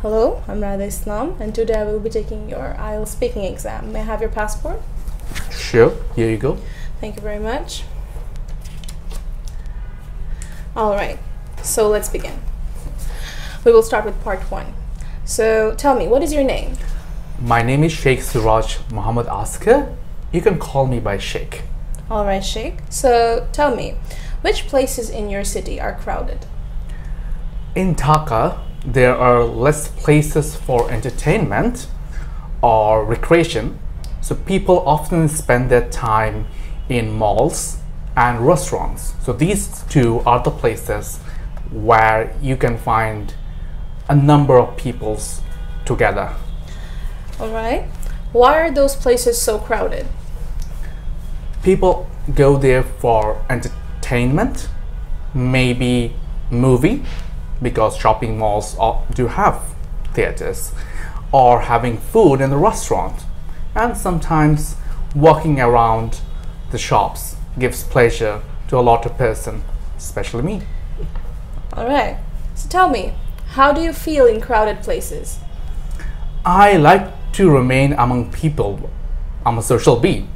Hello, I'm Radha Islam, and today I will be taking your IELTS speaking exam. May I have your passport? Sure, here you go. Thank you very much. Alright, so let's begin. We will start with part 1. So tell me, what is your name? My name is Sheikh Suraj Muhammad Askar. You can call me by Sheikh. Alright, Sheikh. So tell me, which places in your city are crowded? In Dhaka, there are less places for entertainment or recreation, so people often spend their time in malls and restaurants. So these two are the places where you can find a number of peoples together. Alright. Why are those places so crowded? People go there for entertainment, maybe movie, because shopping malls do have theaters, or having food in the restaurant, and sometimes walking around the shops gives pleasure to a lot of person, especially me. Alright, so tell me, how do you feel in crowded places? I like to remain among people. I'm a social being,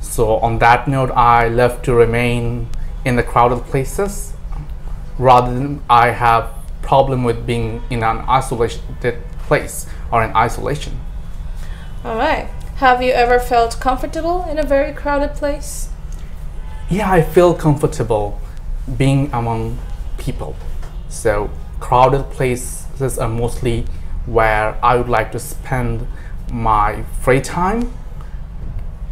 so on that note I love to remain in the crowded places rather than I have problem with being in an isolated place or in isolation. Alright. Have you ever felt comfortable in a very crowded place? Yeah, I feel comfortable being among people. So crowded places are mostly where I would like to spend my free time.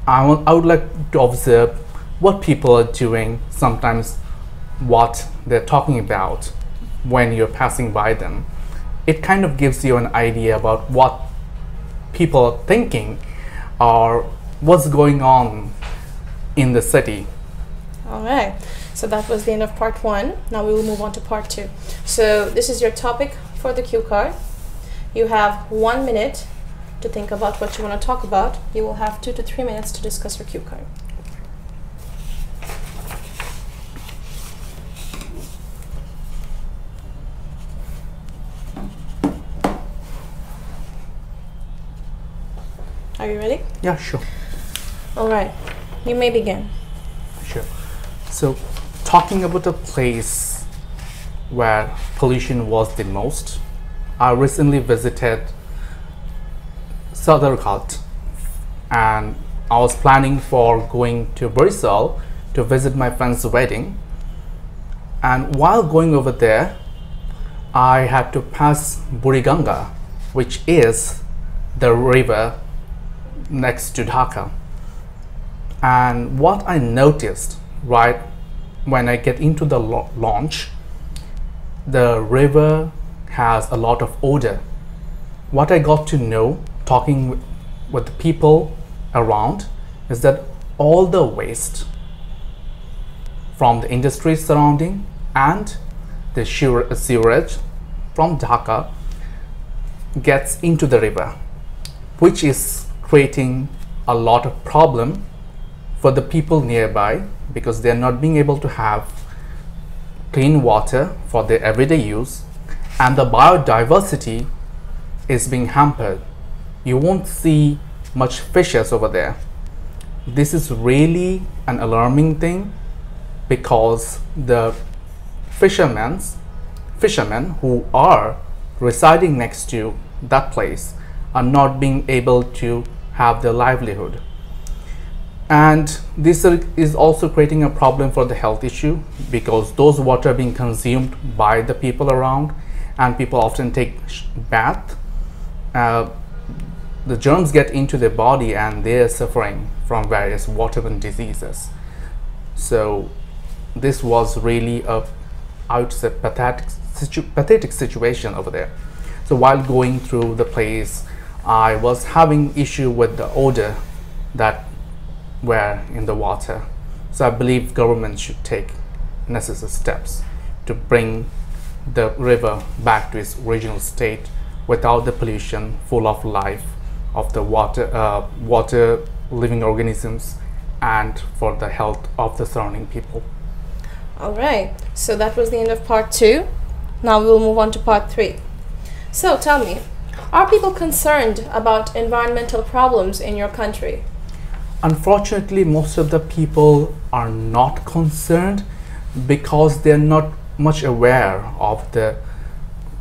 I would like to observe what people are doing, sometimes what they're talking about when you're passing by them. It kind of gives you an idea about what people are thinking or what's going on in the city. Alright, so that was the end of part 1. Now we will move on to part 2. So this is your topic for the cue card. You have 1 minute to think about what you want to talk about. You will have 2 to 3 minutes to discuss your cue card. Are you ready? Yeah, sure. Alright, you may begin. Sure. So, talking about a place where pollution was the most, I recently visited Sadarkot, and I was planning for going to Bristol to visit my friend's wedding. And while going over there, I had to pass Buriganga, which is the river next to Dhaka. And what I noticed right when I get into the launch, the river has a lot of odor. What I got to know talking with the people around is that all the waste from the industry surrounding and the sewerage from Dhaka gets into the river, which is creating a lot of problem for the people nearby because they're not being able to have clean water for their everyday use, and the biodiversity is being hampered. You won't see much fishes over there. This is really an alarming thing because the fishermen who are residing next to that place are not being able to have their livelihood. And this is also creating a problem for the health issue because those water are being consumed by the people around, and people often take bath. The germs get into their body and they are suffering from various waterborne diseases. So this was really a, I would say, pathetic situation over there. So while going through the place, I was having issue with the odor that were in the water. So I believe government should take necessary steps to bring the river back to its original state without the pollution, full of life of the water living organisms, and for the health of the surrounding people. Alright, so that was the end of part 2. Now we will move on to part 3. So tell me, Are people concerned about environmental problems in your country? Unfortunately, most of the people are not concerned because they're not much aware of the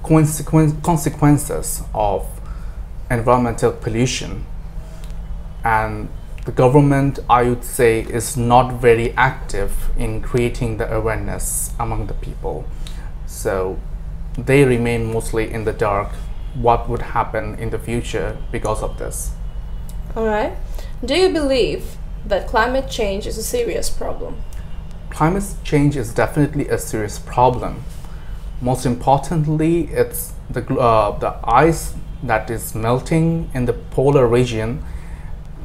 consequences of environmental pollution, and the government, I would say, is not very active in creating the awareness among the people, so they remain mostly in the dark what would happen in the future because of this. All right. Do you believe that climate change is a serious problem? Climate change is definitely a serious problem. Most importantly, it's the ice that is melting in the polar region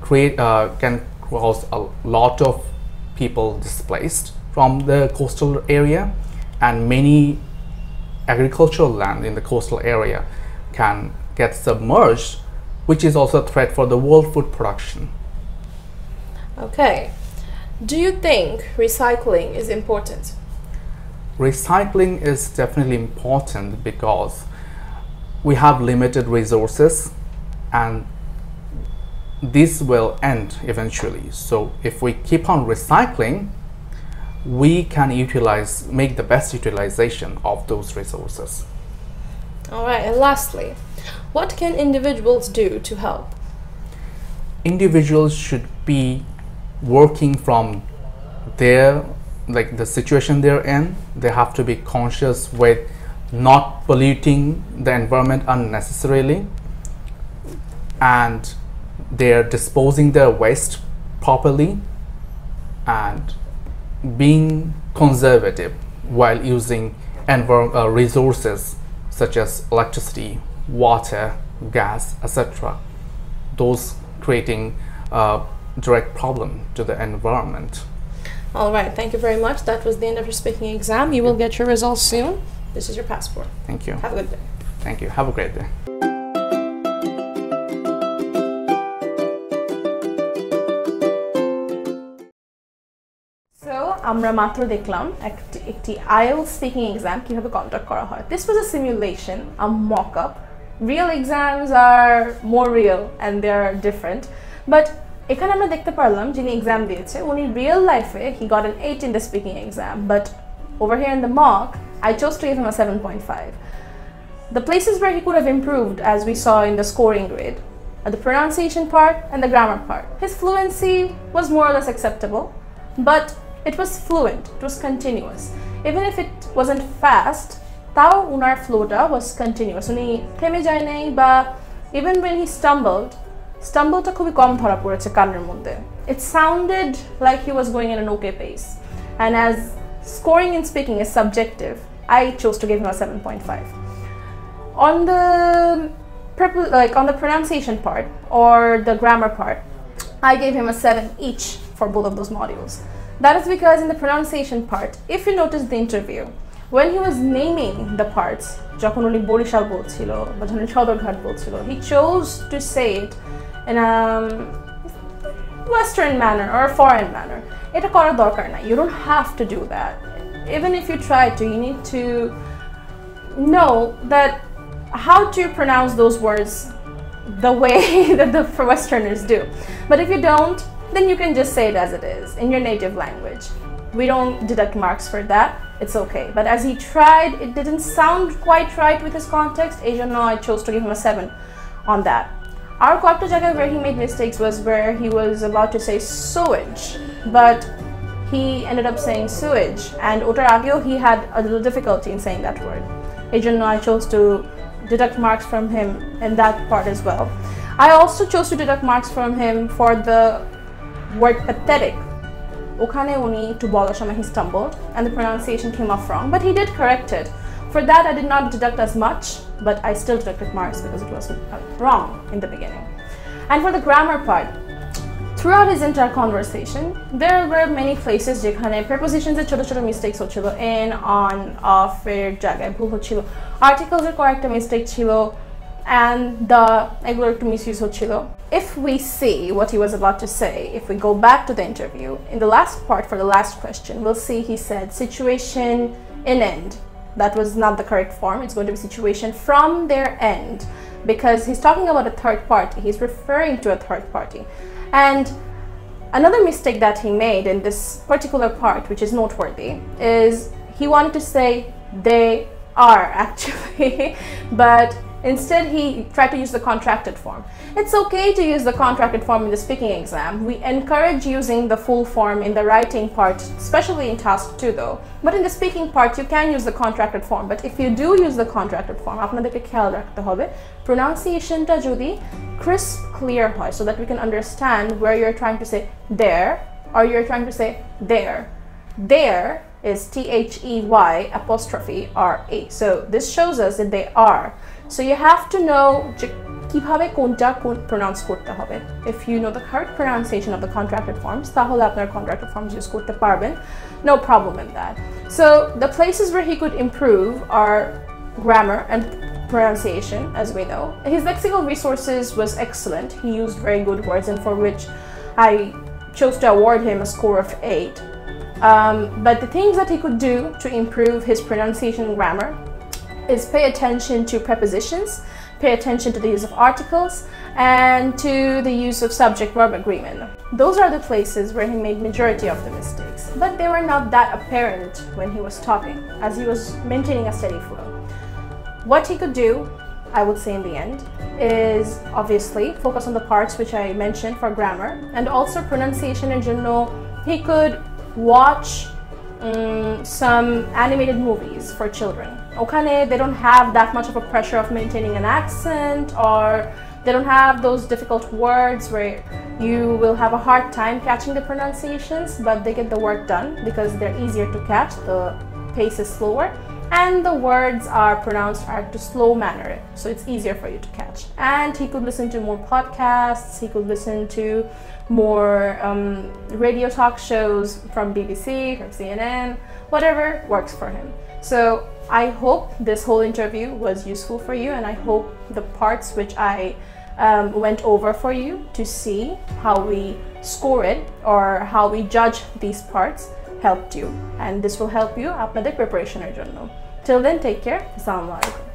can cause a lot of people displaced from the coastal area, and many agricultural land in the coastal area can get submerged, which is also a threat for the world food production. Okay. Do you think recycling is important? Recycling is definitely important because we have limited resources and this will end eventually. So if we keep on recycling, we can make the best utilization of those resources. All right, and lastly, what can individuals do to help? Individuals should be working from the situation they're in. They have to be conscious with not polluting the environment unnecessarily, and they're disposing their waste properly and being conservative while using resources such as electricity, water, gas, etc. Those creating direct problem to the environment. All right, thank you very much. That was the end of your speaking exam. You will get your results soon. This is your passport. Thank you. Have a good day. Thank you. Have a great day. So, আমরা মাত্র দেখলাম একটি IELTS speaking exam কিভাবে conduct করা হয়. This was a simulation, a mock-up. Real exams are more real and they are different. But এখানে আমরা দেখতে পারলাম যিনি এক্সাম দিয়েছে উনি রিয়েল লাইফে he got an 8 in the speaking exam, but over here in the mock I chose to give him a 7.5. The places where he could have improved, as we saw in the scoring grade, are the pronunciation part and the grammar part. His fluency was more or less acceptable, but it was fluent, it was continuous. Even if it wasn't fast, tao unar flowta was continuous. Uni theme jay nei ba even when he stumbled ta খুবই কম ধরা পড়েছে কানের মধ্যে. It sounded like he was going in an okay pace. And as scoring in speaking is subjective, I chose to give him a 7.5. On the pronunciation part or the grammar part, I gave him a 7 each for both of those modules. That is because in the pronunciation part, if you notice the interview, when he was naming the parts, যখন উনি বরিশাল বলছিল বা যখন সদরঘাট বলছিল, he chose to say it in a Western manner or a foreign manner. এটা করার দরকার নাই. You don't have to do that. Even if you try to, you need to know that how to pronounce those words the way that the Westerners do. But if you don't, then you can just say it as it is in your native language. We don't deduct marks for that. It's okay. But as he tried, it didn't sound quite right with his context. I chose to give him a 7 on that. Our kota jaga where he made mistakes was where he was about to say sewage, but he ended up saying sewage, and otar ageo he had a little difficulty in saying that word. I chose to deduct marks from him in that part as well. I also chose to deduct marks from him for the word pathetic. Okhane uni to bola shama he stumbled and the pronunciation came off wrong, but he did correct it. For that I did not deduct as much, but I still deducted marks because it was wrong in the beginning. And for the grammar part, throughout his entire conversation, there were many places যেখানে prepositions এর ছোট ছোট mistakes হচ্ছিল, in, on, off এর জায়গায় ভুল হচ্ছিল, articles এর কয়েকটা mistake ছিল, and the এগুলো একটু misuse হচ্ছিল. If we see what he was about to say, if we go back to the interview, in the last part for the last question, we'll see he said situation in end. That was not the correct form. It's going to be situation from their end. because he's talking about a third party. He's referring to a third party. And another mistake that he made in this particular part, which is noteworthy, is he wanted to say they are actually, but instead he tried to use the contracted form. It's okay to use the contracted form in the speaking exam. We encourage using the full form in the writing part, especially in task 2 though. But in the speaking part, you can use the contracted form. But if you do use the contracted form, আপনাদেরকে খেয়াল রাখতে হবে pronunciationটা যদি crisp, clear হয়, so that we can understand where you're trying to say there or you're trying to say there. There is T-H-E-Y apostrophe R-A. So this shows us that they are. So you have to know কিভাবে কোনটা pronounce করতে হবে. If you know the correct pronunciation of the contracted forms, তাহলে আপনার contracted forms use করতে পারবেন. No problem in that. So the places where he could improve are grammar and pronunciation, as we know. His lexical resources was excellent. He used very good words, and for which I chose to award him a score of 8. But the things that he could do to improve his pronunciation and grammar is pay attention to prepositions, pay attention to the use of articles, and to the use of subject-verb agreement. Those are the places where he made majority of the mistakes, but they were not that apparent when he was talking, as he was maintaining a steady flow. What he could do, I would say in the end, is obviously focus on the parts which I mentioned for grammar, and also pronunciation in general. He could watch some animated movies for children. Okay, they don't have that much of a pressure of maintaining an accent, or they don't have those difficult words where you will have a hard time catching the pronunciations, but they get the work done because they're easier to catch, the pace is slower, and the words are pronounced at a slow manner, so it's easier for you to catch. And he could listen to more podcasts, he could listen to more radio talk shows from BBC, from CNN, whatever works for him. So I hope this whole interview was useful for you, and I hope the parts which I went over for you to see how we score it or how we judge these parts helped you, and this will help you আপনাদের preparation এর জন্য. Till then, take care. Assalamu alaikum.